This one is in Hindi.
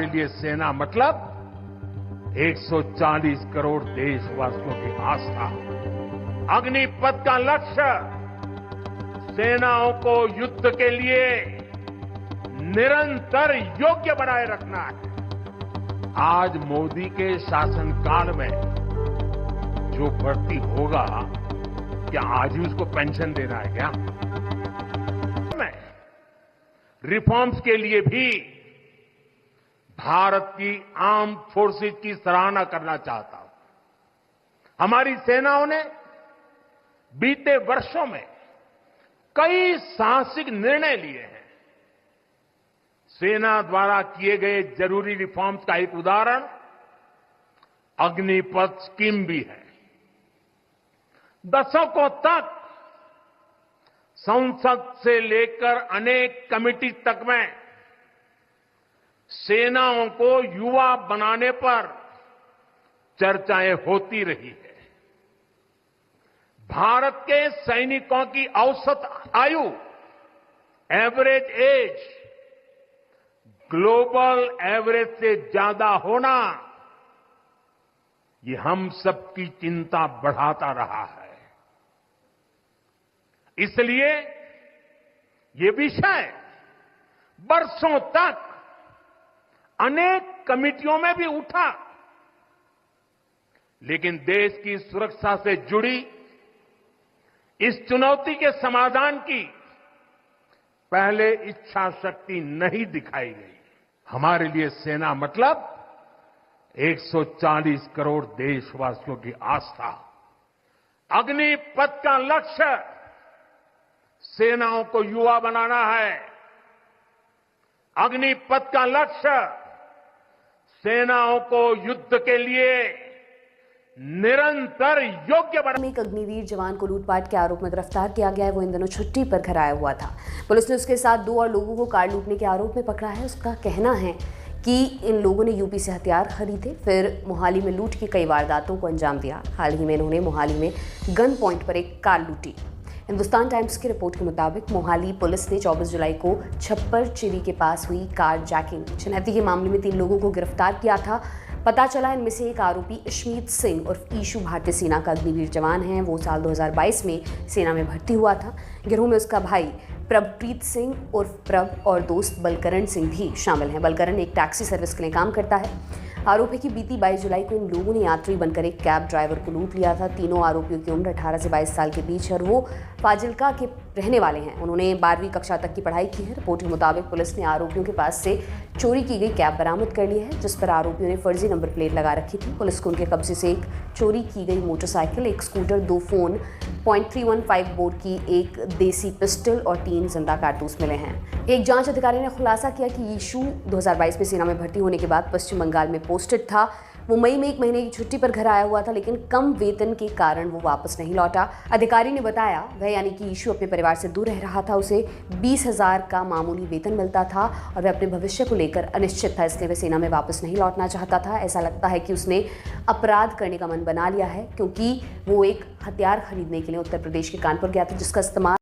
लिए सेना मतलब 140 करोड़ देशवासियों की आस्था। अग्निपथ का लक्ष्य सेनाओं को युद्ध के लिए निरंतर योग्य बनाए रखना है। आज मोदी के शासनकाल में जो भर्ती होगा, क्या आज ही उसको पेंशन देना है क्या? मैं रिफॉर्म्स के लिए भी भारत की आर्म्ड फोर्सेस की सराहना करना चाहता हूं। हमारी सेनाओं ने बीते वर्षों में कई साहसिक निर्णय लिए हैं। सेना द्वारा किए गए जरूरी रिफॉर्म्स का एक उदाहरण अग्निपथ स्कीम भी है। दशकों तक संसद से लेकर अनेक कमेटी तक में सेनाओं को युवा बनाने पर चर्चाएं होती रही है। भारत के सैनिकों की औसत आयु, एवरेज एज, ग्लोबल एवरेज से ज्यादा होना, ये हम सबकी चिंता बढ़ाता रहा है। इसलिए ये विषय वर्षों तक अनेक कमिटियों में भी उठा, लेकिन देश की सुरक्षा से जुड़ी इस चुनौती के समाधान की पहले इच्छा शक्ति नहीं दिखाई गई। हमारे लिए सेना मतलब 140 करोड़ देशवासियों की आस्था। अग्निपथ का लक्ष्य सेनाओं को युवा बनाना है। अग्निपथ का लक्ष्य सेनाओं को युद्ध के लिए निरंतर योग्य बनाना। एक अग्निवीर जवान को लूटपाट के आरोप में गिरफ्तार किया गया है। वो इन दिनों छुट्टी पर घर आया हुआ था। पुलिस ने उसके साथ 2 और लोगों को कार लूटने के आरोप में पकड़ा है। उसका कहना है कि इन लोगों ने यूपी से हथियार खरीदे, फिर मोहाली में लूट की कई वारदातों को अंजाम दिया। हाल ही में इन्होंने मोहाली में गन पॉइंट पर एक कार लूटी। हिंदुस्तान टाइम्स की रिपोर्ट के मुताबिक मोहाली पुलिस ने 24 जुलाई को छप्पर चिरी के पास हुई कार जैकिंग छिनैती के मामले में 3 लोगों को गिरफ्तार किया था। पता चला इनमें से एक आरोपी इशमीत सिंह उर्फ ईशू भारतीय सेना का अग्निवीर जवान है। वो साल 2022 में सेना में भर्ती हुआ था। गिरोह में उसका भाई प्रभप्रीत सिंह उर्फ प्रभ और दोस्त बलकरण सिंह भी शामिल हैं। बलकरण एक टैक्सी सर्विस के लिए काम करता है। आरोप है कि बीती 22 जुलाई को इन लोगों ने यात्री बनकर एक कैब ड्राइवर को लूट लिया था। तीनों आरोपियों की उम्र 18 से 22 साल के बीच है और वो फाजिल्का के रहने वाले हैं। उन्होंने 12वीं कक्षा तक की पढ़ाई की है। रिपोर्ट के मुताबिक पुलिस ने आरोपियों के पास से चोरी की गई कैब बरामद कर ली है, जिस पर आरोपियों ने फर्जी नंबर प्लेट लगा रखी थी। पुलिस को उनके कब्जे से एक चोरी की गई मोटरसाइकिल, एक स्कूटर, 2 फोन, .315 बोर की एक देसी पिस्टल और 3 जिंदा कारतूस मिले हैं। एक जांच अधिकारी ने खुलासा किया कि यीशु 2022 में सेना में भर्ती होने के बाद पश्चिम बंगाल में पोस्टेड था। वो मई में 1 महीने की छुट्टी पर घर आया हुआ था, लेकिन कम वेतन के कारण वो वापस नहीं लौटा। अधिकारी ने बताया वह यानी कि यीशु अपने परिवार से दूर रह रहा था। उसे 20,000 का मामूली वेतन मिलता था और वह अपने भविष्य को लेकर अनिश्चित था, इसलिए वह सेना में वापस नहीं लौटना चाहता था। ऐसा लगता है कि उसने अपराध करने का मन बना लिया है, क्योंकि वो एक हथियार खरीदने के लिए उत्तर प्रदेश के कानपुर गया था, जिसका इस्तेमाल